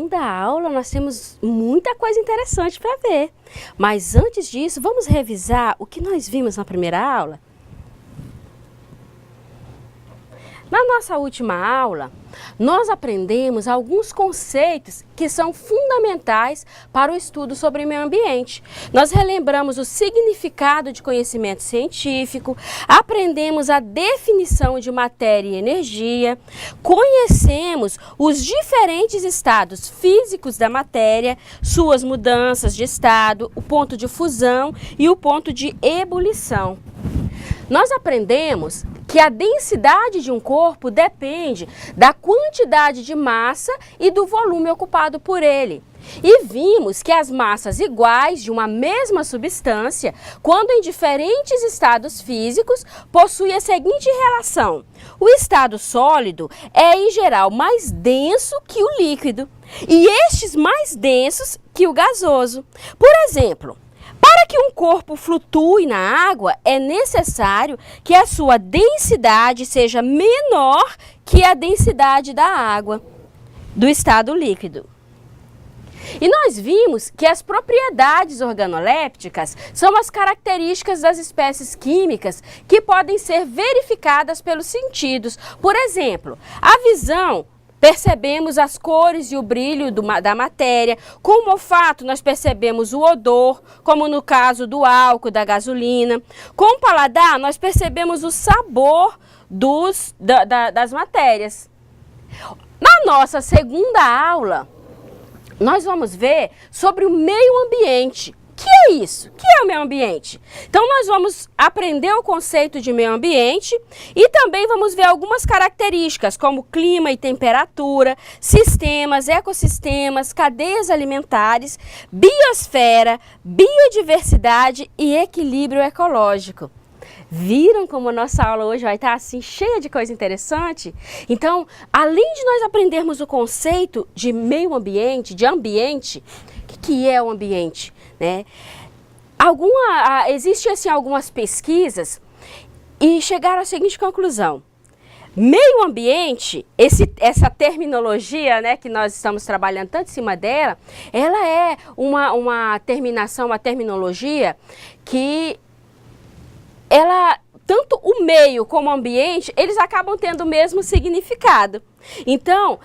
segunda aula nós temos muita coisa interessante para ver. Mas antes disso, vamos revisar o que nós vimos na primeira aula? Na nossa última aula, nós aprendemos alguns conceitos que são fundamentais para o estudo sobre o meio ambiente. Nós relembramos o significado de conhecimento científico, aprendemos a definição de matéria e energia, conhecemos os diferentes estados físicos da matéria, suas mudanças de estado, o ponto de fusão e o ponto de ebulição. Nós aprendemos que a densidade de um corpo depende da quantidade de massa e do volume ocupado por ele. E vimos que as massas iguais de uma mesma substância, quando em diferentes estados físicos, possuem a seguinte relação: o estado sólido é, em geral, mais denso que o líquido, e estes mais densos que o gasoso. Por exemplo, para que um corpo flutue na água, é necessário que a sua densidade seja menor que a densidade da água, do estado líquido. E nós vimos que as propriedades organolépticas são as características das espécies químicas que podem ser verificadas pelos sentidos. Por exemplo, a visão. Percebemos as cores e o brilho da matéria. Com o olfato, nós percebemos o odor, como no caso do álcool, da gasolina. Com o paladar, nós percebemos o sabor das matérias. Na nossa segunda aula, nós vamos ver sobre o meio ambiente. O que é isso? O que é o meio ambiente? Então, nós vamos aprender o conceito de meio ambiente e também vamos ver algumas características, como clima e temperatura, sistemas, ecossistemas, cadeias alimentares, biosfera, biodiversidade e equilíbrio ecológico. Viram como a nossa aula hoje vai estar assim, cheia de coisa interessante? Então, além de nós aprendermos o conceito de meio ambiente, de ambiente, o que é o ambiente? Né? Existem assim, algumas pesquisas e chegaram à seguinte conclusão: meio ambiente, essa terminologia, né, que nós estamos trabalhando tanto em cima dela, ela é uma terminologia que tanto o meio como o ambiente, eles acabam tendo o mesmo significado. Então,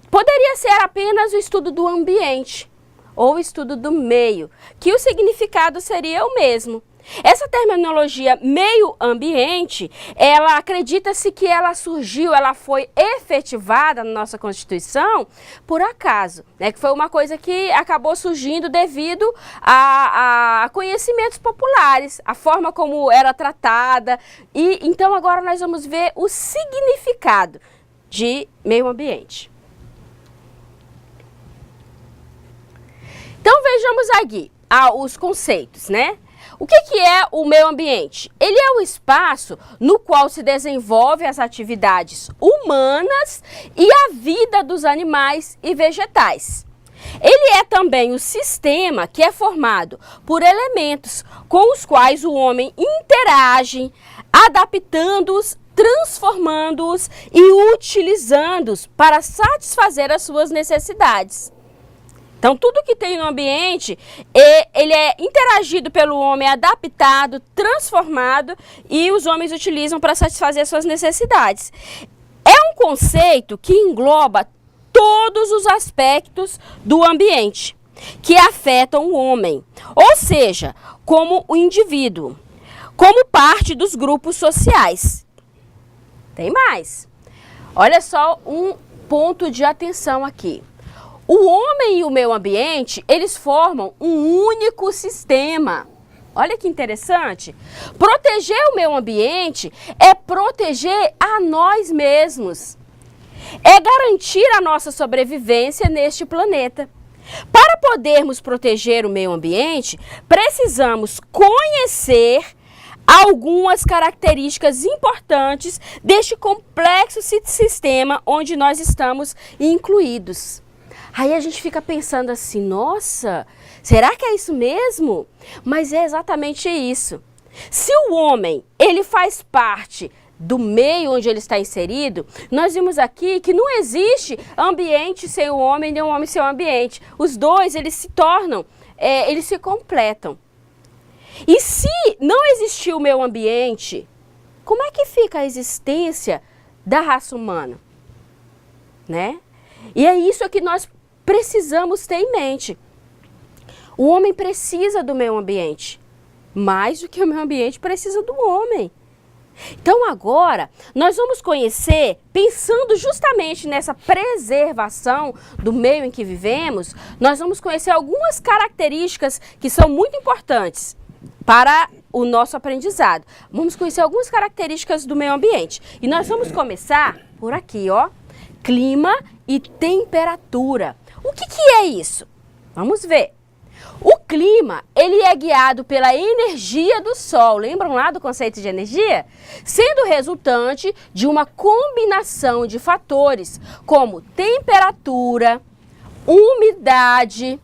poderia ser apenas o estudo do ambiente ou o estudo do meio, que o significado seria o mesmo. Essa terminologia meio ambiente, ela acredita-se que ela surgiu, ela foi efetivada na nossa Constituição por acaso, né? Que foi uma coisa que acabou surgindo devido a conhecimentos populares, a forma como era tratada. E então agora nós vamos ver o significado de meio ambiente. Então vejamos aqui os conceitos, né? O que é o meio ambiente? Ele é o espaço no qual se desenvolvem as atividades humanas e a vida dos animais e vegetais. Ele é também o sistema que é formado por elementos com os quais o homem interage, adaptando-os, transformando-os e utilizando-os para satisfazer as suas necessidades. Então, tudo que tem no ambiente, ele é interagido pelo homem, adaptado, transformado e os homens utilizam para satisfazer suas necessidades. É um conceito que engloba todos os aspectos do ambiente que afetam o homem, ou seja, como o indivíduo, como parte dos grupos sociais. Tem mais. Olha só um ponto de atenção aqui. O homem e o meio ambiente, eles formam um único sistema. Olha que interessante. Proteger o meio ambiente é proteger a nós mesmos. É garantir a nossa sobrevivência neste planeta. Para podermos proteger o meio ambiente, precisamos conhecer algumas características importantes deste complexo sistema onde nós estamos incluídos. Aí a gente fica pensando assim, nossa, será que é isso mesmo? Mas é exatamente isso. Se o homem, ele faz parte do meio onde ele está inserido, nós vimos aqui que não existe ambiente sem o homem, nem o homem sem o ambiente. Os dois, eles se tornam, eles se completam. E se não existir o meio ambiente, como é que fica a existência da raça humana? Né? E é isso que nós precisamos ter em mente. O homem precisa do meio ambiente, mais do que o meio ambiente precisa do homem. Então agora, nós vamos conhecer, pensando justamente nessa preservação do meio em que vivemos, nós vamos conhecer algumas características que são muito importantes para o nosso aprendizado. Vamos conhecer algumas características do meio ambiente. E nós vamos começar por aqui, ó, clima e temperatura. O que é isso? Vamos ver. O clima, ele é guiado pela energia do Sol, lembram lá do conceito de energia? Sendo resultante de uma combinação de fatores como temperatura, umidade,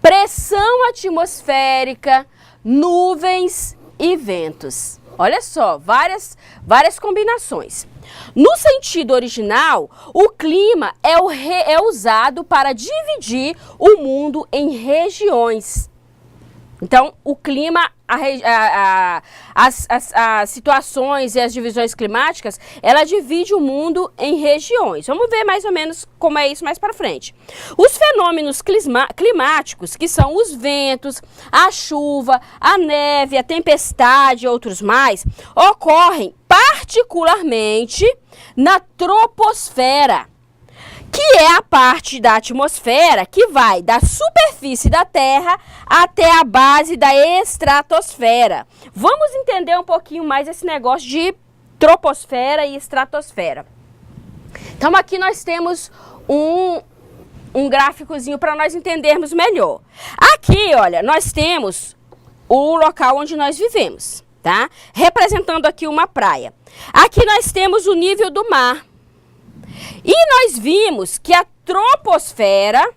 pressão atmosférica, nuvens e ventos. Olha só, várias combinações. No sentido original, o clima é usado para dividir o mundo em regiões. Então, o clima, as situações e as divisões climáticas, ela divide o mundo em regiões. Vamos ver mais ou menos como é isso mais para frente. Os fenômenos climáticos, que são os ventos, a chuva, a neve, a tempestade e outros mais, ocorrem particularmente na troposfera, que é a parte da atmosfera que vai da superfície da Terra até a base da estratosfera. Vamos entender um pouquinho mais esse negócio de troposfera e estratosfera. Então aqui nós temos um gráficozinho para nós entendermos melhor. Aqui, olha, nós temos o local onde nós vivemos, tá? Representando aqui uma praia. Aqui nós temos o nível do mar. E nós vimos que a troposfera,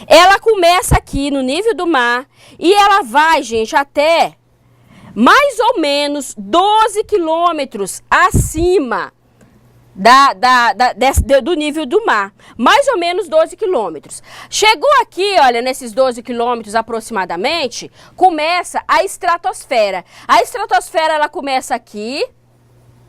ela começa aqui no nível do mar e ela vai, gente, até mais ou menos 12 quilômetros acima do nível do mar. Mais ou menos 12 quilômetros. Chegou aqui, olha, nesses 12 quilômetros aproximadamente, começa a estratosfera. A estratosfera, ela começa aqui,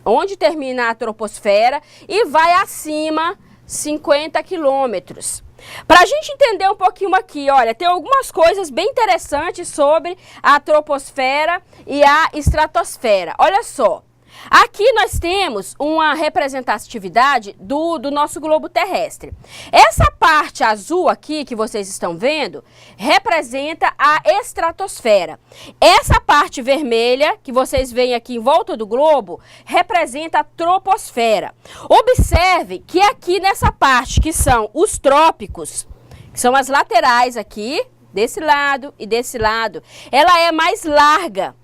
onde termina a troposfera, e vai acima 50 quilômetros. Para a gente entender um pouquinho aqui, olha, tem algumas coisas bem interessantes sobre a troposfera e a estratosfera. Olha só, aqui nós temos uma representatividade do nosso globo terrestre. Essa parte azul aqui que vocês estão vendo representa a estratosfera. Essa parte vermelha que vocês veem aqui em volta do globo representa a troposfera. Observe que aqui nessa parte que são os trópicos, que são as laterais aqui, desse lado e desse lado, ela é mais larga.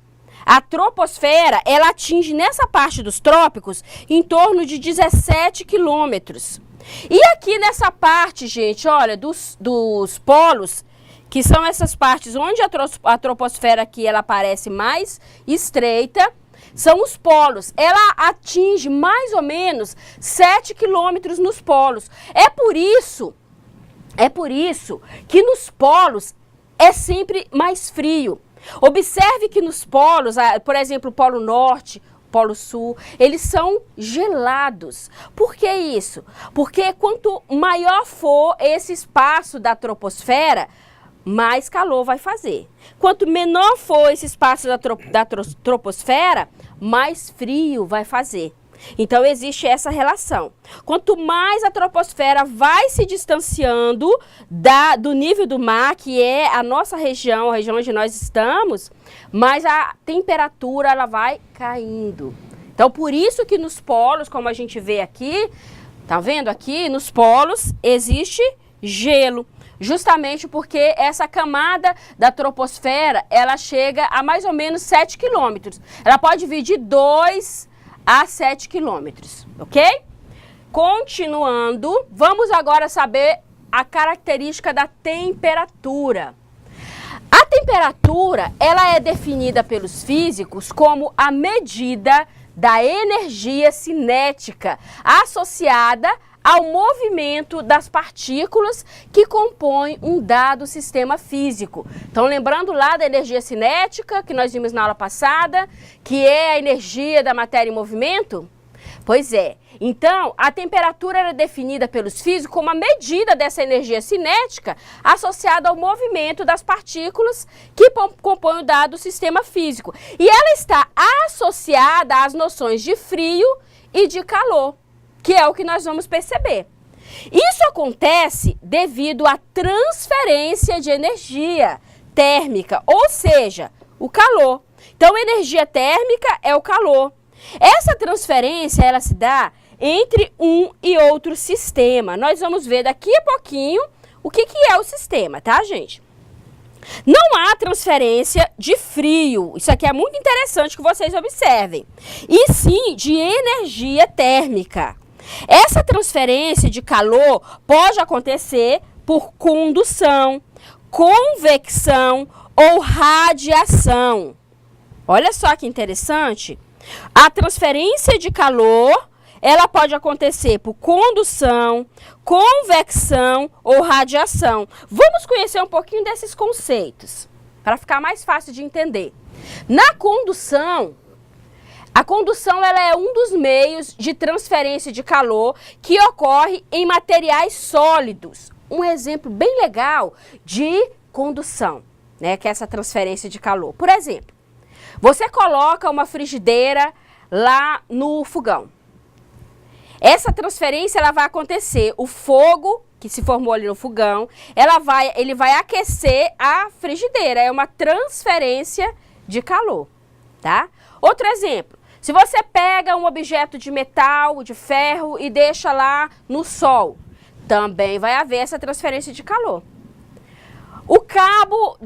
A troposfera, ela atinge nessa parte dos trópicos em torno de 17 quilômetros. E aqui nessa parte, gente, olha, dos polos, que são essas partes onde a troposfera aqui ela parece mais estreita, são os polos. Ela atinge mais ou menos 7 quilômetros nos polos. É por isso que nos polos é sempre mais frio. Observe que nos polos, por exemplo, o Polo Norte, Polo Sul, eles são gelados. Por que isso? Porque quanto maior for esse espaço da troposfera, mais calor vai fazer. Quanto menor for esse espaço da troposfera, mais frio vai fazer. Então existe essa relação. Quanto mais a troposfera vai se distanciando do nível do mar, que é a nossa região, a região onde nós estamos, mais a temperatura ela vai caindo. Então por isso que nos polos, como a gente vê aqui, tá vendo aqui, nos polos existe gelo. Justamente porque essa camada da troposfera, ela chega a mais ou menos 7 quilômetros. Ela pode vir de 2 a 7 quilômetros, ok? Continuando, vamos agora saber a característica da temperatura. A temperatura, ela é definida pelos físicos como a medida da energia cinética associada ao movimento das partículas que compõem um dado sistema físico. Então, lembrando lá da energia cinética, que nós vimos na aula passada, que é a energia da matéria em movimento? Pois é. Então, a temperatura era definida pelos físicos como a medida dessa energia cinética associada ao movimento das partículas que compõem o dado sistema físico. E ela está associada às noções de frio e de calor, que é o que nós vamos perceber. Isso acontece devido à transferência de energia térmica, ou seja, o calor. Então, energia térmica é o calor. Essa transferência, ela se dá entre um e outro sistema. Nós vamos ver daqui a pouquinho o que é o sistema, tá, gente? Não há transferência de frio, isso aqui é muito interessante que vocês observem, e sim de energia térmica. Essa transferência de calor pode acontecer por condução, convecção ou radiação. Olha só que interessante. A transferência de calor, ela pode acontecer por condução, convecção ou radiação. Vamos conhecer um pouquinho desses conceitos, para ficar mais fácil de entender. Na condução, a condução ela é um dos meios de transferência de calor que ocorre em materiais sólidos. Um exemplo bem legal de condução, né, que é essa transferência de calor. Por exemplo, você coloca uma frigideira lá no fogão. Essa transferência ela vai acontecer, o fogo que se formou ali no fogão, ele vai aquecer a frigideira, é uma transferência de calor, tá? Outro exemplo, se você pega um objeto de metal, de ferro e deixa lá no sol, também vai haver essa transferência de calor. O cabo,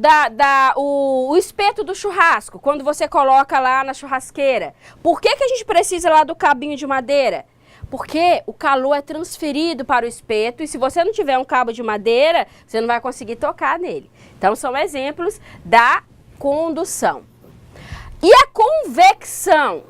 o espeto do churrasco, quando você coloca lá na churrasqueira. Por que a gente precisa lá do cabinho de madeira? Porque o calor é transferido para o espeto e se você não tiver um cabo de madeira, você não vai conseguir tocar nele. Então, são exemplos da condução. E a convecção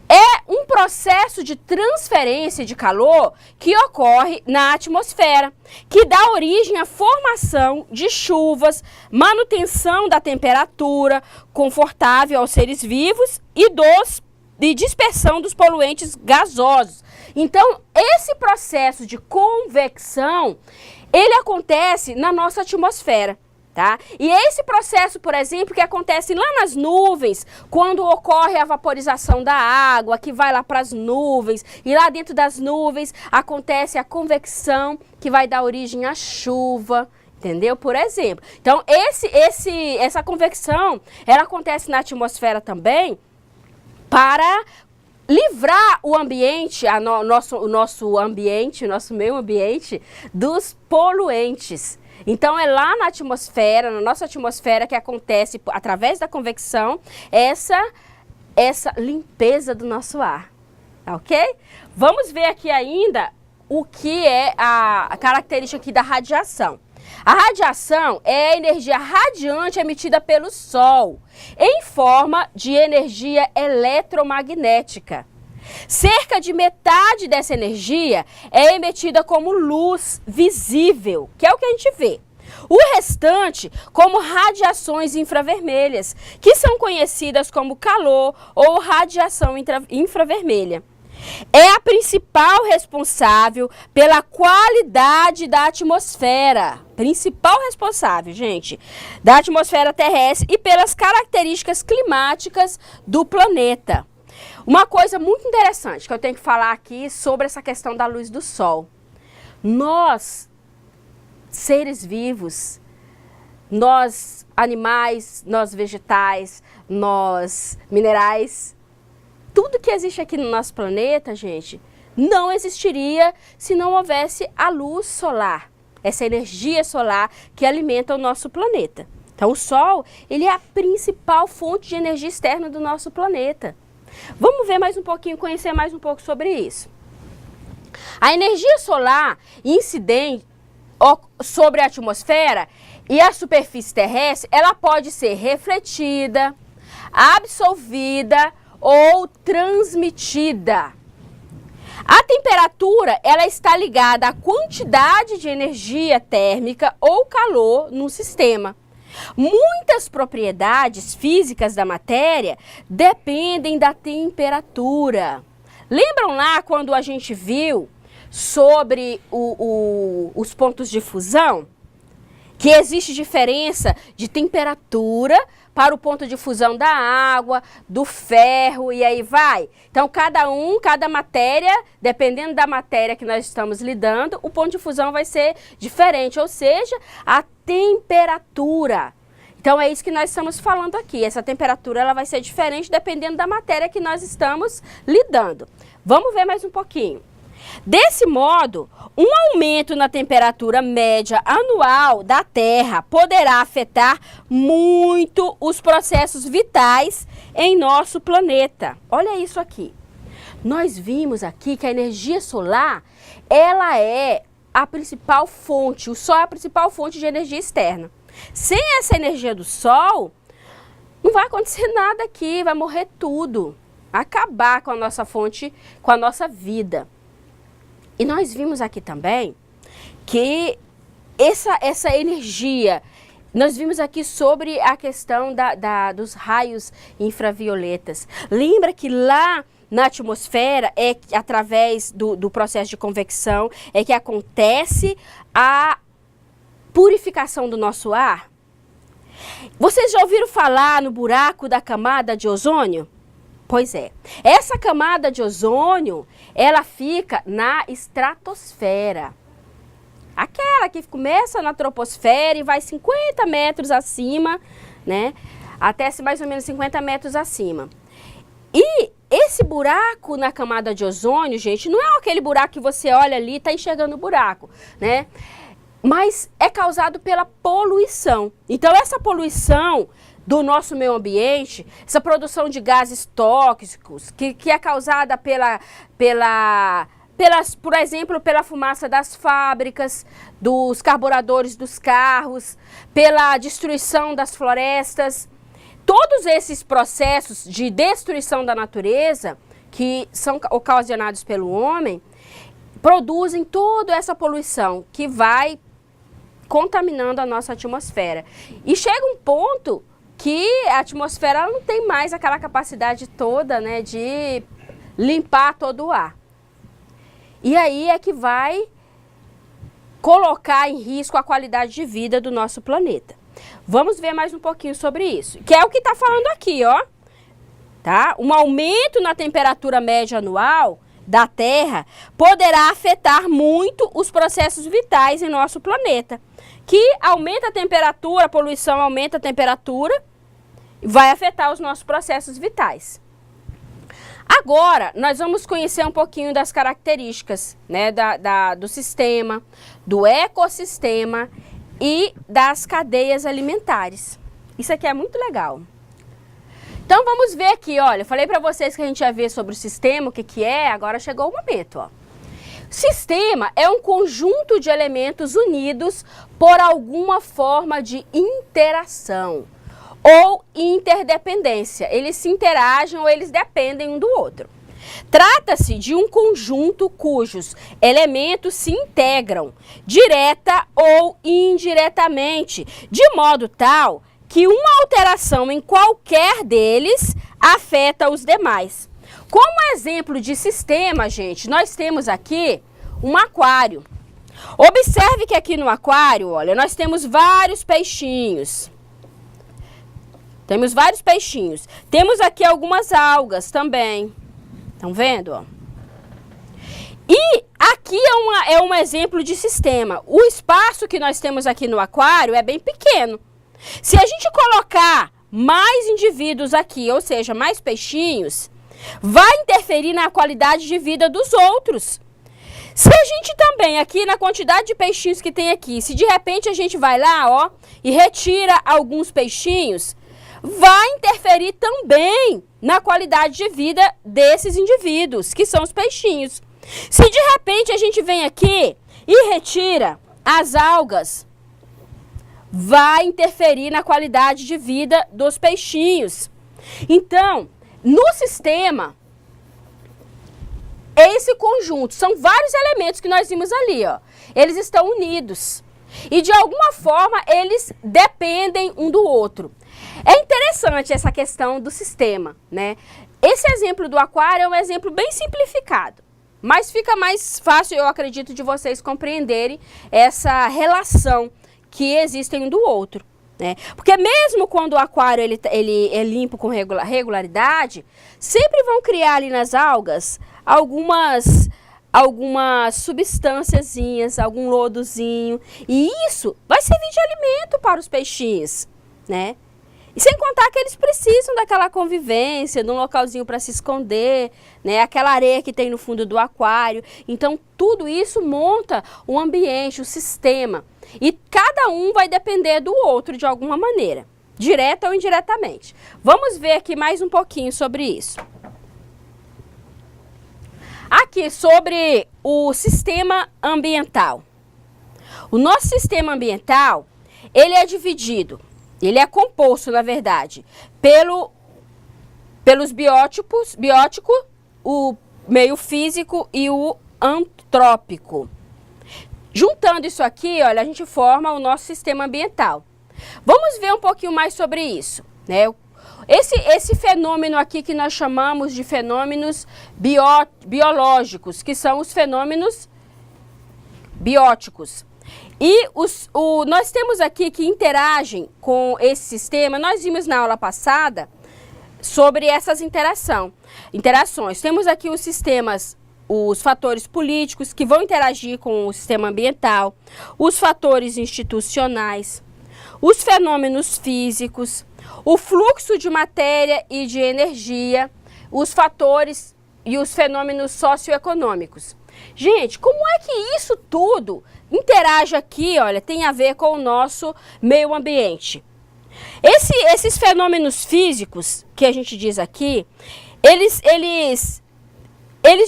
é um processo de transferência de calor que ocorre na atmosfera, que dá origem à formação de chuvas, manutenção da temperatura confortável aos seres vivos e dispersão dos poluentes gasosos. Então, esse processo de convecção, ele acontece na nossa atmosfera. Tá? E esse processo, por exemplo, que acontece lá nas nuvens, quando ocorre a vaporização da água, que vai lá para as nuvens, e lá dentro das nuvens acontece a convecção, que vai dar origem à chuva, entendeu? Por exemplo. Então, essa convecção, ela acontece na atmosfera também para livrar o ambiente, o nosso meio ambiente, dos poluentes. Então, é lá na atmosfera, na nossa atmosfera, que acontece, através da convecção, essa limpeza do nosso ar, tá ok? Vamos ver aqui ainda o que é a característica aqui da radiação. A radiação é a energia radiante emitida pelo Sol, em forma de energia eletromagnética. Cerca de metade dessa energia é emitida como luz visível, que é o que a gente vê. O restante como radiações infravermelhas, que são conhecidas como calor ou radiação infravermelha. É a principal responsável pela qualidade da atmosfera. Principal responsável, gente, da atmosfera terrestre e pelas características climáticas do planeta. Uma coisa muito interessante que eu tenho que falar aqui sobre essa questão da luz do sol. Nós, seres vivos, nós animais, nós vegetais, nós minerais, tudo que existe aqui no nosso planeta, gente, não existiria se não houvesse a luz solar, essa energia solar que alimenta o nosso planeta. Então, o Sol, ele é a principal fonte de energia externa do nosso planeta. Vamos ver mais um pouquinho, conhecer mais um pouco sobre isso. A energia solar incidente sobre a atmosfera e a superfície terrestre, ela pode ser refletida, absorvida ou transmitida. A temperatura, ela está ligada à quantidade de energia térmica ou calor no sistema. Muitas propriedades físicas da matéria dependem da temperatura. Lembram lá quando a gente viu sobre os pontos de fusão? Que existe diferença de temperatura para o ponto de fusão da água, do ferro e aí vai. Então, cada matéria, dependendo da matéria que nós estamos lidando, o ponto de fusão vai ser diferente, ou seja, a temperatura. Então, é isso que nós estamos falando aqui. Essa temperatura ela vai ser diferente dependendo da matéria que nós estamos lidando. Vamos ver mais um pouquinho. Desse modo, um aumento na temperatura média anual da Terra poderá afetar muito os processos vitais em nosso planeta. Olha isso aqui. Nós vimos aqui que a energia solar, ela é a principal fonte, o Sol é a principal fonte de energia externa. Sem essa energia do Sol, não vai acontecer nada aqui, vai morrer tudo, acabar com a nossa fonte, com a nossa vida. E nós vimos aqui também que essa energia, nós vimos aqui sobre a questão dos raios infravioletas. Lembra que lá na atmosfera, é através do processo de convecção, é que acontece a purificação do nosso ar? Vocês já ouviram falar no buraco da camada de ozônio? Pois é, essa camada de ozônio, ela fica na estratosfera. Aquela que começa na troposfera e vai 50 metros acima, né? Até mais ou menos 50 metros acima. E esse buraco na camada de ozônio, gente, não é aquele buraco que você olha ali e está enxergando o buraco, né? Mas é causado pela poluição. Então, essa poluição do nosso meio ambiente, essa produção de gases tóxicos, que é causada por exemplo, pela fumaça das fábricas, dos carburadores dos carros, pela destruição das florestas. Todos esses processos de destruição da natureza, que são ocasionados pelo homem, produzem toda essa poluição que vai contaminando a nossa atmosfera. E chega um ponto que a atmosfera ela não tem mais aquela capacidade toda, né, de limpar todo o ar. E aí é que vai colocar em risco a qualidade de vida do nosso planeta. Vamos ver mais um pouquinho sobre isso, que é o que está falando aqui, ó. Tá? Um aumento na temperatura média anual da Terra poderá afetar muito os processos vitais em nosso planeta, que aumenta a temperatura, a poluição aumenta a temperatura, vai afetar os nossos processos vitais. Agora, nós vamos conhecer um pouquinho das características, né, do sistema, do ecossistema e das cadeias alimentares. Isso aqui é muito legal. Então, vamos ver aqui, olha, eu falei para vocês que a gente ia ver sobre o sistema, o que é, agora chegou o momento, ó. Sistema é um conjunto de elementos unidos por alguma forma de interação ou interdependência. Eles se interagem ou eles dependem um do outro. Trata-se de um conjunto cujos elementos se integram, direta ou indiretamente, de modo tal que uma alteração em qualquer deles afeta os demais. Como exemplo de sistema, gente, nós temos aqui um aquário. Observe que aqui no aquário, olha, nós temos vários peixinhos. Temos vários peixinhos. Temos aqui algumas algas também. Estão vendo? Ó? E aqui é um exemplo de sistema. O espaço que nós temos aqui no aquário é bem pequeno. Se a gente colocar mais indivíduos aqui, ou seja, mais peixinhos, vai interferir na qualidade de vida dos outros. Se a gente também, aqui na quantidade de peixinhos que tem aqui, se de repente a gente vai lá, ó, e retira alguns peixinhos, vai interferir também na qualidade de vida desses indivíduos, que são os peixinhos. Se de repente a gente vem aqui e retira as algas, vai interferir na qualidade de vida dos peixinhos. Então, no sistema, é esse conjunto, são vários elementos que nós vimos ali, ó. Eles estão unidos e de alguma forma eles dependem um do outro. É interessante essa questão do sistema, né? Esse exemplo do aquário é um exemplo bem simplificado, mas fica mais fácil, eu acredito, de vocês compreenderem essa relação que existem um do outro, né? Porque mesmo quando o aquário ele é limpo com regularidade, sempre vão criar ali nas algas algumas substânciazinhas, algum lodozinho, e isso vai servir de alimento para os peixinhos, né? E sem contar que eles precisam daquela convivência, de um localzinho para se esconder, né? Aquela areia que tem no fundo do aquário. Então, tudo isso monta o ambiente, o sistema. E cada um vai depender do outro de alguma maneira, direta ou indiretamente. Vamos ver aqui mais um pouquinho sobre isso. Aqui sobre o sistema ambiental. O nosso sistema ambiental, ele é dividido. Ele é composto, na verdade, pelos bióticos, o meio físico e o antrópico. Juntando isso aqui, olha, a gente forma o nosso sistema ambiental. Vamos ver um pouquinho mais sobre isso, né? Esse fenômeno aqui que nós chamamos de fenômenos biológicos, que são os fenômenos bióticos. E nós temos aqui que interagem com esse sistema, nós vimos na aula passada sobre essas interações. Temos aqui os sistemas, os fatores políticos que vão interagir com o sistema ambiental, os fatores institucionais, os fenômenos físicos, o fluxo de matéria e de energia, os fatores e os fenômenos socioeconômicos. Gente, como é que isso tudo interage aqui, olha, tem a ver com o nosso meio ambiente? Esses fenômenos físicos que a gente diz aqui, eles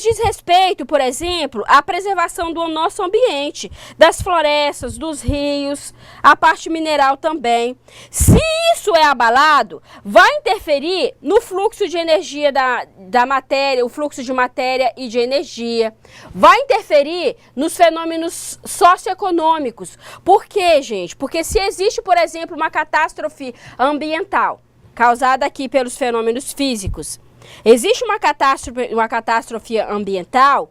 diz respeito, por exemplo, à preservação do nosso ambiente, das florestas, dos rios, a parte mineral também. Se isso é abalado, vai interferir no fluxo de energia da matéria, o fluxo de matéria e de energia. Vai interferir nos fenômenos socioeconômicos. Por quê, gente? Porque se existe, por exemplo, uma catástrofe ambiental causada aqui pelos fenômenos físicos, existe uma catástrofe ambiental,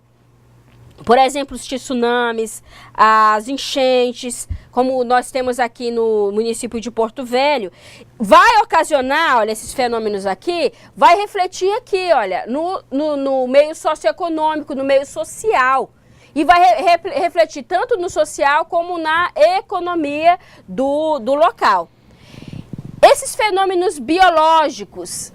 por exemplo, os tsunamis, as enchentes, como nós temos aqui no município de Porto Velho, vai ocasionar, olha, esses fenômenos aqui, vai refletir aqui, olha, no meio socioeconômico, no meio social. E vai refletir tanto no social como na economia do local. Esses fenômenos biológicos,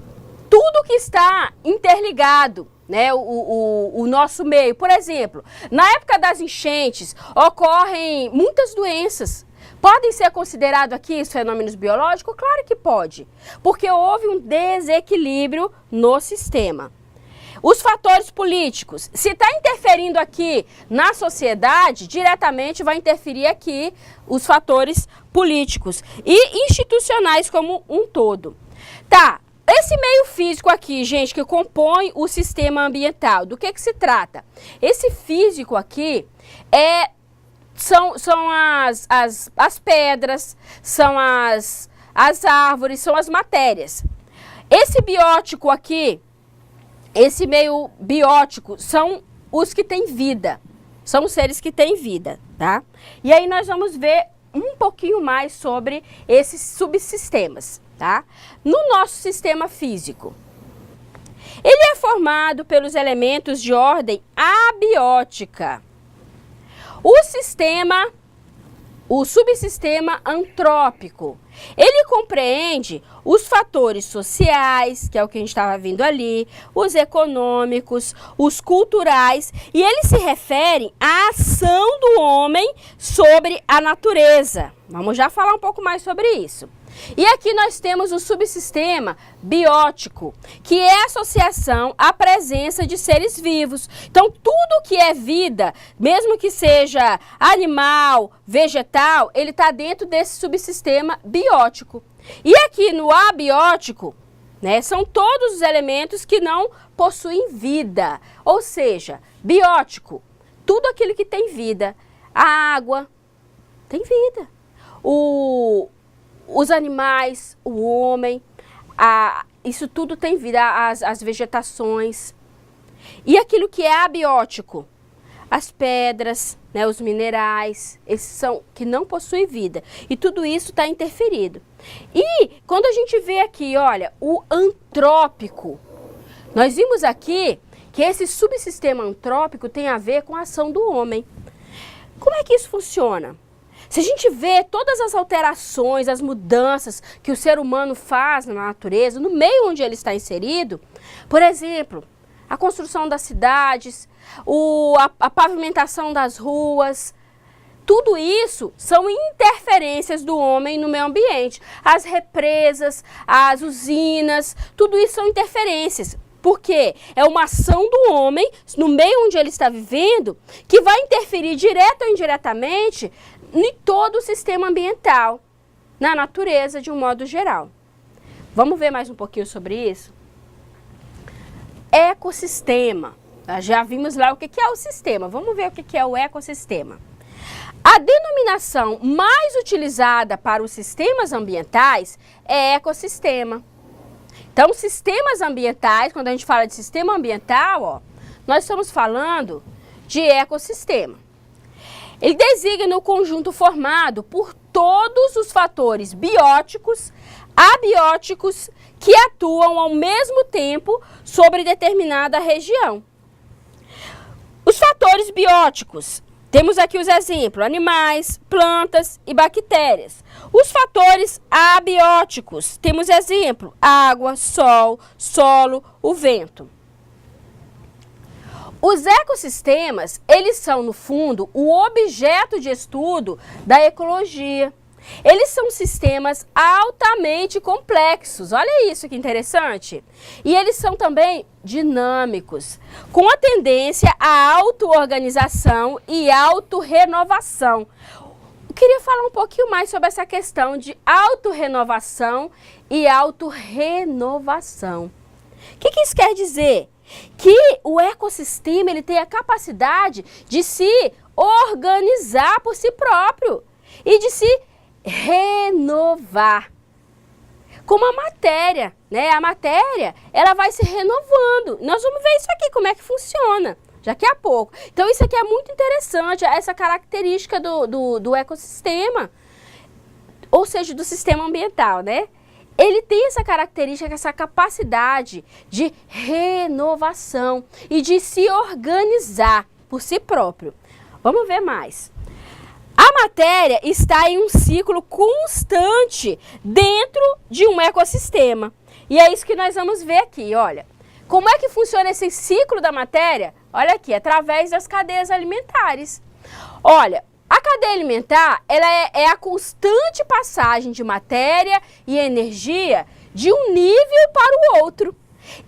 tudo que está interligado, né, o nosso meio. Por exemplo, na época das enchentes, ocorrem muitas doenças. Podem ser considerados aqui os fenômenos biológicos? Claro que pode, porque houve um desequilíbrio no sistema. Os fatores políticos, se está interferindo aqui na sociedade, diretamente vai interferir aqui os fatores políticos e institucionais como um todo. Tá. Esse meio físico aqui, gente, que compõe o sistema ambiental, do que se trata? Esse físico aqui são as pedras, são as árvores, são as matérias. Esse biótico aqui, esse meio biótico, são os que têm vida, são os seres que têm vida, tá? E aí nós vamos ver um pouquinho mais sobre esses subsistemas. Tá? No nosso sistema físico, ele é formado pelos elementos de ordem abiótica. O subsistema antrópico, ele compreende os fatores sociais, que é o que a gente estava vendo ali, os econômicos, os culturais, e eles se referem à ação do homem sobre a natureza. Vamos já falar um pouco mais sobre isso. E aqui nós temos o subsistema biótico, que é a associação à presença de seres vivos. Então, tudo que é vida, mesmo que seja animal, vegetal, ele está dentro desse subsistema biótico. E aqui no abiótico, né? São todos os elementos que não possuem vida, ou seja, biótico, tudo aquilo que tem vida. A água tem vida, os animais, o homem, isso tudo tem vida, as vegetações. E aquilo que é abiótico, as pedras, né, os minerais, esses são que não possuem vida. E tudo isso está interferido. E quando a gente vê aqui, olha, o antrópico, nós vimos aqui que esse subsistema antrópico tem a ver com a ação do homem. Como é que isso funciona? Se a gente vê todas as alterações, as mudanças que o ser humano faz na natureza, no meio onde ele está inserido, por exemplo, a construção das cidades, a pavimentação das ruas, tudo isso são interferências do homem no meio ambiente. As represas, as usinas, tudo isso são interferências. Por quê? É uma ação do homem no meio onde ele está vivendo que vai interferir direta ou indiretamente em todo o sistema ambiental, na natureza de um modo geral. Vamos ver mais um pouquinho sobre isso? Ecossistema. Já vimos lá o que é o sistema. Vamos ver o que é o ecossistema. A denominação mais utilizada para os sistemas ambientais é ecossistema. Então, sistemas ambientais, quando a gente fala de sistema ambiental, ó, nós estamos falando de ecossistema. Ele designa o conjunto formado por todos os fatores bióticos, abióticos, que atuam ao mesmo tempo sobre determinada região. Os fatores bióticos, temos aqui os exemplos, animais, plantas e bactérias. Os fatores abióticos, temos exemplo, água, sol, solo, o vento. Os ecossistemas, eles são, no fundo, o objeto de estudo da ecologia. Eles são sistemas altamente complexos, olha isso que interessante. E eles são também dinâmicos, com a tendência à auto-organização e auto-renovação. Eu queria falar um pouquinho mais sobre essa questão de auto-renovação e auto-renovação. O que isso quer dizer? Que o ecossistema ele tem a capacidade de se organizar por si próprio e de se renovar. Como a matéria, né? A matéria, ela vai se renovando. Nós vamos ver isso aqui, como é que funciona, daqui a pouco. Então, isso aqui é muito interessante, essa característica do ecossistema, ou seja, do sistema ambiental, né? Ele tem essa característica, essa capacidade de renovação e de se organizar por si próprio. Vamos ver mais. A matéria está em um ciclo constante dentro de um ecossistema. E é isso que nós vamos ver aqui, olha. Como é que funciona esse ciclo da matéria? Olha aqui, através das cadeias alimentares. Olha, a cadeia alimentar, ela é a constante passagem de matéria e energia de um nível para o outro.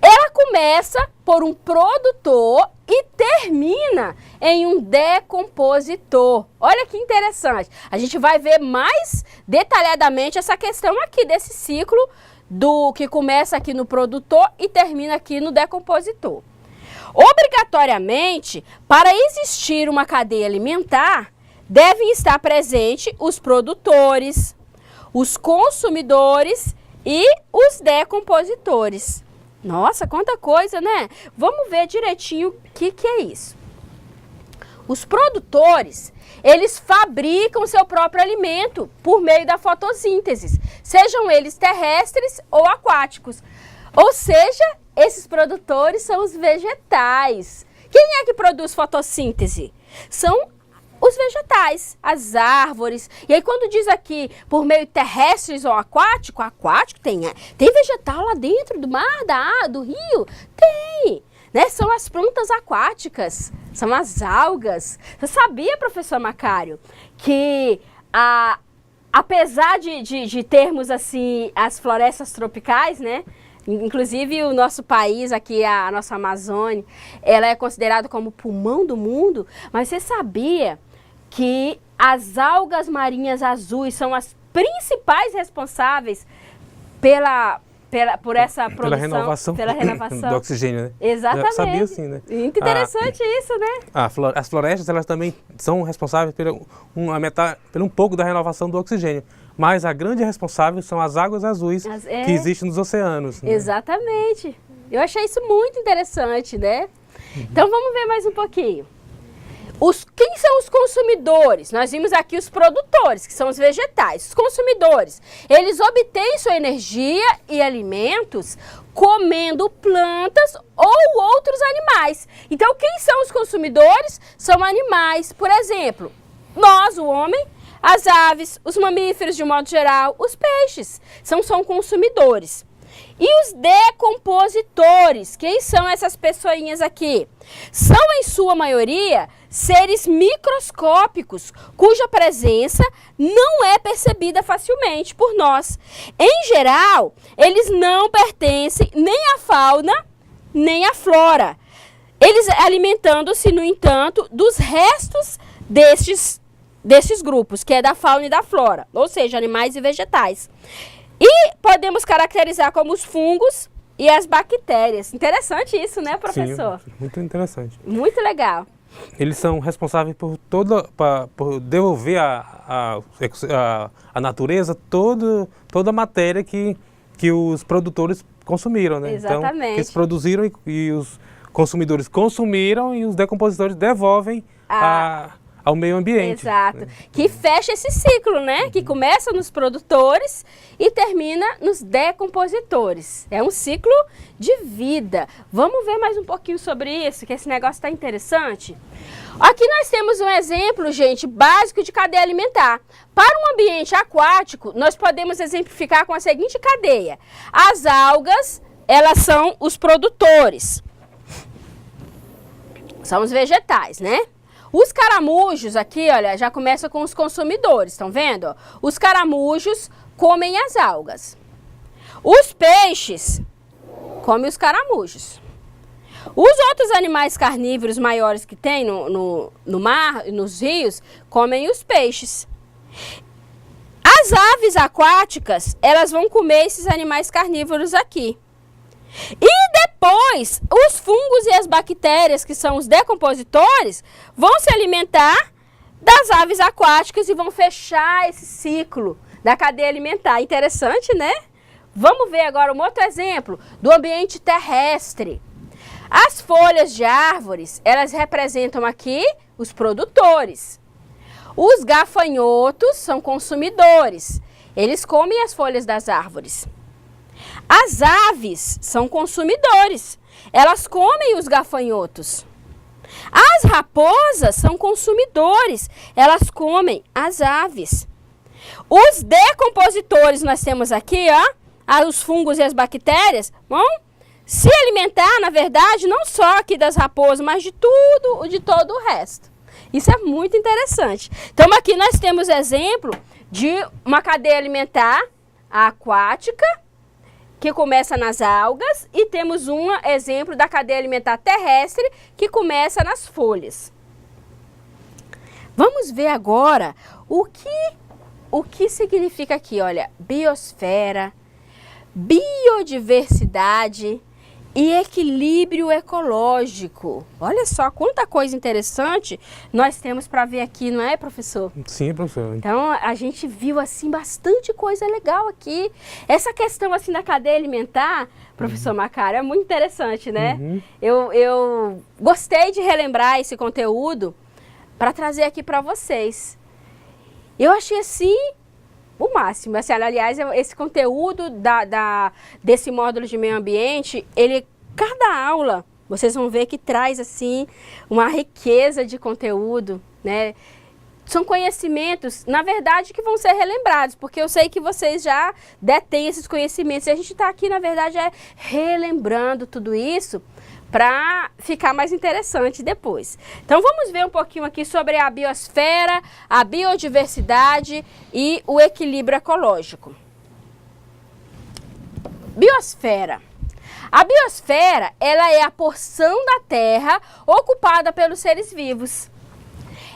Ela começa por um produtor e termina em um decompositor. Olha que interessante. A gente vai ver mais detalhadamente essa questão aqui desse ciclo que começa aqui no produtor e termina aqui no decompositor. Obrigatoriamente, para existir uma cadeia alimentar, devem estar presentes os produtores, os consumidores e os decompositores. Nossa, quanta coisa, né? Vamos ver direitinho o que é isso. Os produtores, eles fabricam seu próprio alimento por meio da fotossíntese, sejam eles terrestres ou aquáticos. Ou seja, esses produtores são os vegetais. Quem é que produz fotossíntese? São os vegetais, as árvores. E aí quando diz aqui por meio terrestres ou aquático, tem vegetal lá dentro do mar, do rio? Tem, né? São as plantas aquáticas, são as algas. Você sabia, professor Macário, que apesar de termos assim as florestas tropicais, né? Inclusive o nosso país aqui, a nossa Amazônia, ela é considerada como o pulmão do mundo, mas você sabia que as algas marinhas azuis são as principais responsáveis por essa produção, pela renovação do oxigênio, né? Exatamente. Eu sabia assim, né? Muito interessante isso, né? As florestas, elas também são responsáveis por um pouco da renovação do oxigênio. Mas a grande responsável são as águas azuis que existem nos oceanos. Né? Exatamente. Eu achei isso muito interessante, né? Então vamos ver mais um pouquinho. Quem são os consumidores? Nós vimos aqui os produtores, que são os vegetais. Os consumidores, eles obtêm sua energia e alimentos comendo plantas ou outros animais. Então, quem são os consumidores? São animais, por exemplo, nós, o homem, as aves, os mamíferos de um modo geral, os peixes, são consumidores. E os decompositores, quem são essas pessoinhas aqui? São, em sua maioria, seres microscópicos, cuja presença não é percebida facilmente por nós. Em geral, eles não pertencem nem à fauna, nem à flora. Eles alimentando-se, no entanto, dos restos destes grupos, que é da fauna e da flora, ou seja, animais e vegetais. E podemos caracterizar como os fungos e as bactérias. Interessante isso, né, professor? Sim, muito interessante. Muito legal. Eles são responsáveis por devolver à natureza toda a matéria que os produtores consumiram, né? Exatamente. Então, eles produziram e os consumidores consumiram e os decompositores devolvem ao meio ambiente. Exato. Que fecha esse ciclo, né? Que começa nos produtores e termina nos decompositores. É um ciclo de vida. Vamos ver mais um pouquinho sobre isso, que esse negócio está interessante. Aqui nós temos um exemplo, gente, básico de cadeia alimentar. Para um ambiente aquático, nós podemos exemplificar com a seguinte cadeia. As algas, elas são os produtores. São os vegetais, né? Os caramujos aqui, olha, já começa com os consumidores, estão vendo? Os caramujos comem as algas. Os peixes comem os caramujos. Os outros animais carnívoros maiores que tem no mar e nos rios comem os peixes. As aves aquáticas, elas vão comer esses animais carnívoros aqui. E depois, os fungos e as bactérias, que são os decompositores, vão se alimentar das aves aquáticas e vão fechar esse ciclo da cadeia alimentar. Interessante, né? Vamos ver agora um outro exemplo do ambiente terrestre. As folhas de árvores, elas representam aqui os produtores. Os gafanhotos são consumidores. Eles comem as folhas das árvores. As aves são consumidores, elas comem os gafanhotos. As raposas são consumidores, elas comem as aves. Os decompositores nós temos aqui, ó, os fungos e as bactérias, vão se alimentar, na verdade, não só aqui das raposas, mas de todo o resto. Isso é muito interessante. Então aqui nós temos exemplo de uma cadeia alimentar aquática, que começa nas algas, e temos um exemplo da cadeia alimentar terrestre, que começa nas folhas. Vamos ver agora o que significa aqui, olha, biosfera, biodiversidade e equilíbrio ecológico. Olha só quanta coisa interessante nós temos para ver aqui, não é, professor? Sim, professor. Então, a gente viu, assim, bastante coisa legal aqui. Essa questão, assim, da cadeia alimentar, professor Macário, é muito interessante, né? Eu gostei de relembrar esse conteúdo para trazer aqui para vocês. Eu achei, assim, o máximo. Assim, aliás, esse conteúdo desse módulo de meio ambiente, cada aula, vocês vão ver que traz, assim, uma riqueza de conteúdo, né? São conhecimentos, na verdade, que vão ser relembrados, porque eu sei que vocês já detêm esses conhecimentos. E a gente está aqui, na verdade, relembrando tudo isso para ficar mais interessante depois. Então, vamos ver um pouquinho aqui sobre a biosfera, a biodiversidade e o equilíbrio ecológico. Biosfera. A biosfera, ela é a porção da Terra ocupada pelos seres vivos.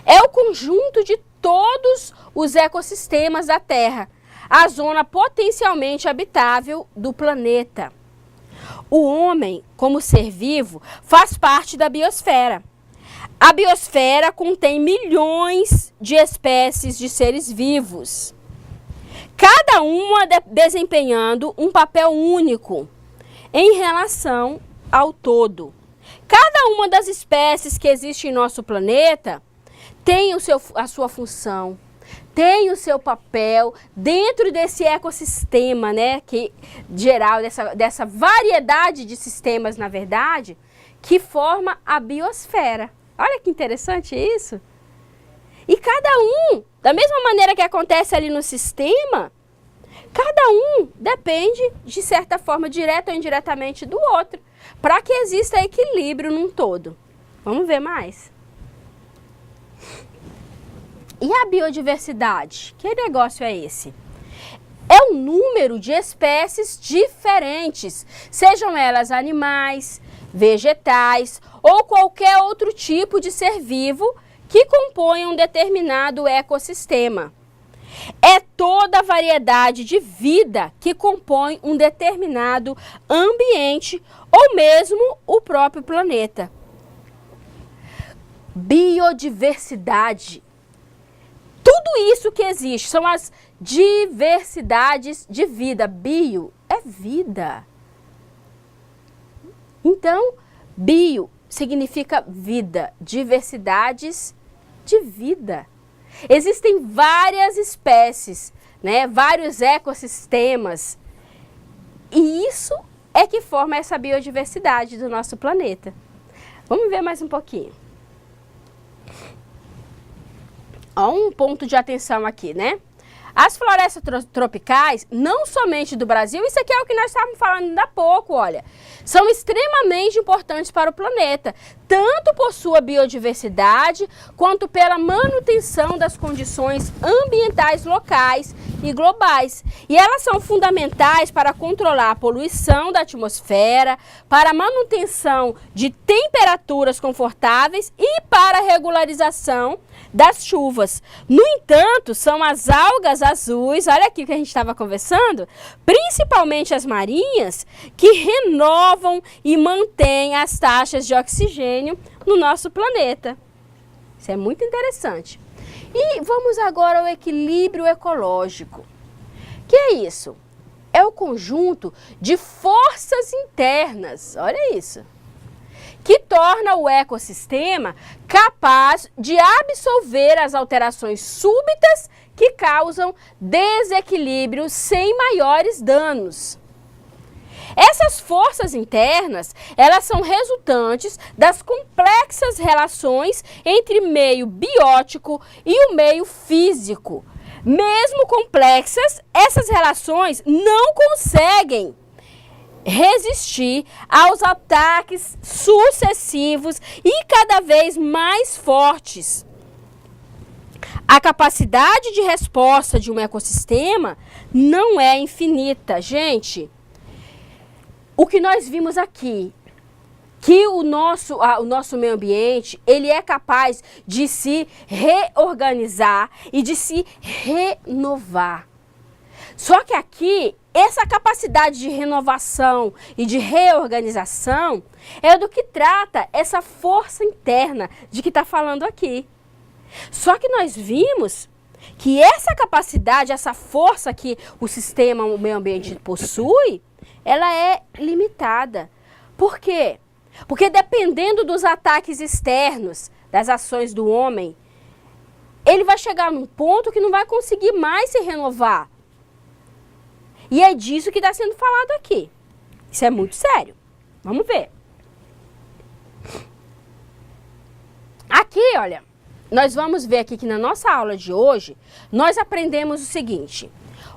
É o conjunto de todos os ecossistemas da Terra, a zona potencialmente habitável do planeta. O homem, como ser vivo, faz parte da biosfera. A biosfera contém milhões de espécies de seres vivos, cada uma desempenhando um papel único em relação ao todo. Cada uma das espécies que existe em nosso planeta tem a sua função, tem o seu papel dentro desse ecossistema, né, geral, dessa variedade de sistemas, na verdade, que forma a biosfera. Olha que interessante isso. E cada um, da mesma maneira que acontece ali no sistema, cada um depende, de certa forma, direta ou indiretamente do outro, para que exista equilíbrio num todo. Vamos ver mais? E a biodiversidade? Que negócio é esse? É um número de espécies diferentes, sejam elas animais, vegetais ou qualquer outro tipo de ser vivo que compõe um determinado ecossistema. É toda a variedade de vida que compõe um determinado ambiente ou mesmo o próprio planeta. Biodiversidade. Tudo isso que existe são as diversidades de vida. Bio é vida. Então, bio significa vida, diversidades de vida. Existem várias espécies, né? Vários ecossistemas. E isso é que forma essa biodiversidade do nosso planeta. Vamos ver mais um pouquinho. Ó, um ponto de atenção aqui, né? As florestas tropicais, não somente do Brasil, isso aqui é o que nós estávamos falando ainda há pouco, olha, são extremamente importantes para o planeta, tanto por sua biodiversidade, quanto pela manutenção das condições ambientais locais e globais. E elas são fundamentais para controlar a poluição da atmosfera, para a manutenção de temperaturas confortáveis e para a regularização das chuvas. No entanto, são as algas azuis, olha aqui o que a gente estava conversando, principalmente as marinhas, que renovam e mantêm as taxas de oxigênio no nosso planeta. Isso é muito interessante. E vamos agora ao equilíbrio ecológico. Que é isso? É o conjunto de forças internas, olha isso, que torna o ecossistema capaz de absorver as alterações súbitas que causam desequilíbrio sem maiores danos. Essas forças internas, elas são resultantes das complexas relações entre meio biótico e o meio físico. Mesmo complexas, essas relações não conseguem resistir aos ataques sucessivos e cada vez mais fortes. A capacidade de resposta de um ecossistema não é infinita, gente. O que nós vimos aqui, que o nosso meio ambiente, ele é capaz de se reorganizar e de se renovar. Só que aqui, essa capacidade de renovação e de reorganização é do que trata essa força interna de que está falando aqui. Só que nós vimos que essa capacidade, essa força que o sistema, o meio ambiente possui, ela é limitada. Por quê? Porque dependendo dos ataques externos, das ações do homem, ele vai chegar num ponto que não vai conseguir mais se renovar. E é disso que está sendo falado aqui. Isso é muito sério. Vamos ver. Aqui, olha, nós vamos ver aqui que na nossa aula de hoje, nós aprendemos o seguinte: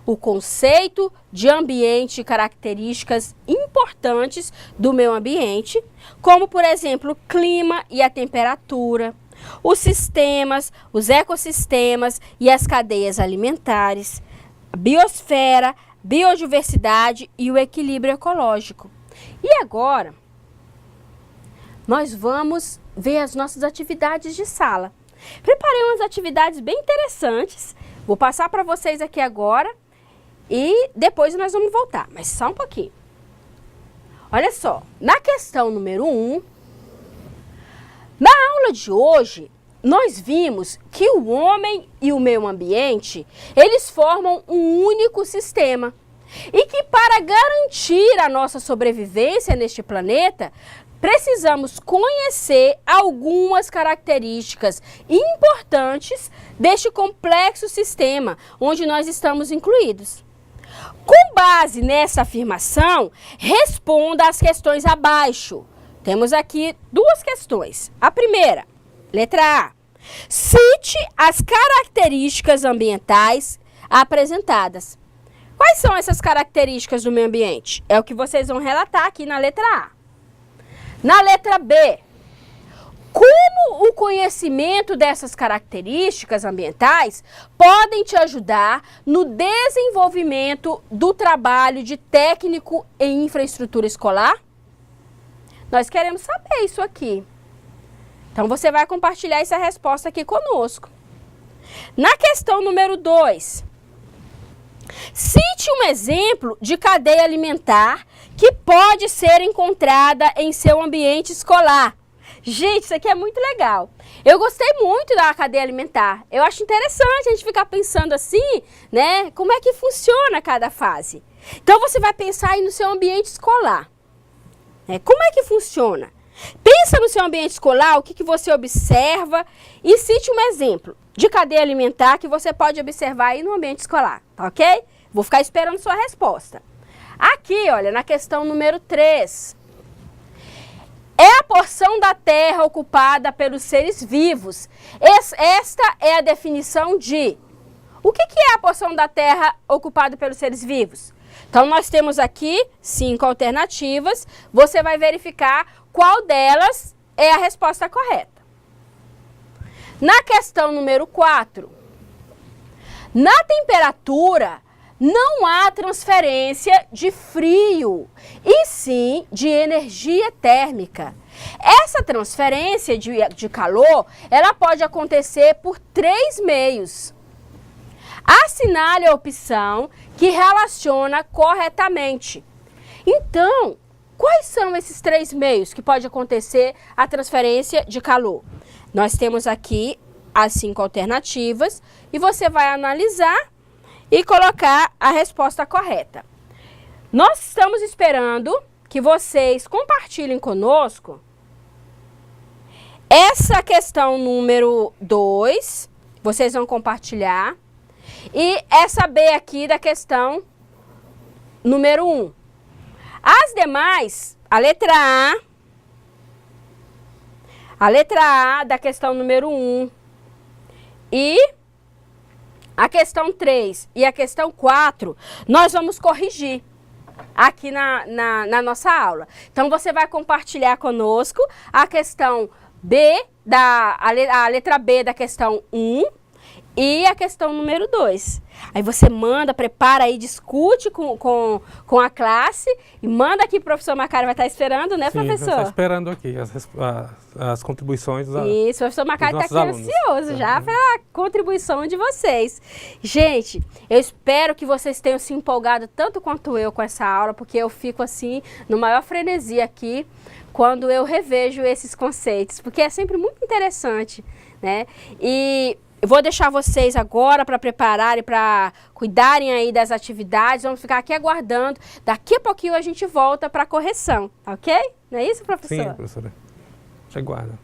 o conceito de ambiente e características importantes do meio ambiente, como, por exemplo, o clima e a temperatura, os sistemas, os ecossistemas e as cadeias alimentares, a biosfera, biodiversidade e o equilíbrio ecológico. E agora, nós vamos ver as nossas atividades de sala. Preparei umas atividades bem interessantes, vou passar para vocês aqui agora e depois nós vamos voltar, mas só um pouquinho. Olha só, na questão número 1, na aula de hoje, nós vimos que o homem e o meio ambiente, eles formam um único sistema. E que para garantir a nossa sobrevivência neste planeta, precisamos conhecer algumas características importantes deste complexo sistema onde nós estamos incluídos. Com base nessa afirmação, responda às questões abaixo. Temos aqui duas questões. A primeira, letra A. Cite as características ambientais apresentadas. Quais são essas características do meio ambiente? É o que vocês vão relatar aqui na letra A. Na letra B, como o conhecimento dessas características ambientais podem te ajudar no desenvolvimento do trabalho de técnico em infraestrutura escolar? Nós queremos saber isso aqui. Então, você vai compartilhar essa resposta aqui conosco. Na questão número 2, cite um exemplo de cadeia alimentar que pode ser encontrada em seu ambiente escolar. Gente, isso aqui é muito legal. Eu gostei muito da cadeia alimentar. Eu acho interessante a gente ficar pensando assim, né? Como é que funciona cada fase. Então, você vai pensar aí no seu ambiente escolar. Como é que funciona? Pensa no seu ambiente escolar, o que você observa e cite um exemplo de cadeia alimentar que você pode observar aí no ambiente escolar, tá ok? Vou ficar esperando sua resposta. Aqui, olha, na questão número 3. É a porção da terra ocupada pelos seres vivos. Esta é a definição de... O que é a porção da terra ocupada pelos seres vivos? Então, nós temos aqui 5 alternativas. Você vai verificar qual delas é a resposta correta. Na questão número 4, na temperatura não há transferência de frio, e sim de energia térmica. Essa transferência de calor, ela pode acontecer por 3 meios. Assinale a opção que relaciona corretamente. Então, quais são esses 3 meios que pode acontecer a transferência de calor? Nós temos aqui as 5 alternativas e você vai analisar e colocar a resposta correta. Nós estamos esperando que vocês compartilhem conosco essa questão número 2, vocês vão compartilhar, e essa B aqui da questão número 1. As demais, a letra A da questão número 1 e a questão 3 e a questão 4, nós vamos corrigir aqui na nossa aula. Então, você vai compartilhar conosco a questão B, a letra B da questão 1 e a questão número 2. Aí você manda, prepara aí, discute com a classe e manda aqui, o professor Macário vai estar esperando, né, sim, professor? Está esperando aqui as contribuições dos alunos. Isso, o professor Macário está aqui ansioso já pela contribuição de vocês. Gente, eu espero que vocês tenham se empolgado tanto quanto eu com essa aula, porque eu fico assim, no maior frenesi aqui, quando eu revejo esses conceitos, porque é sempre muito interessante, né? E eu vou deixar vocês agora para prepararem, para cuidarem aí das atividades. Vamos ficar aqui aguardando. Daqui a pouquinho a gente volta para a correção, ok? Não é isso, professor? Sim, professora. Te aguardo.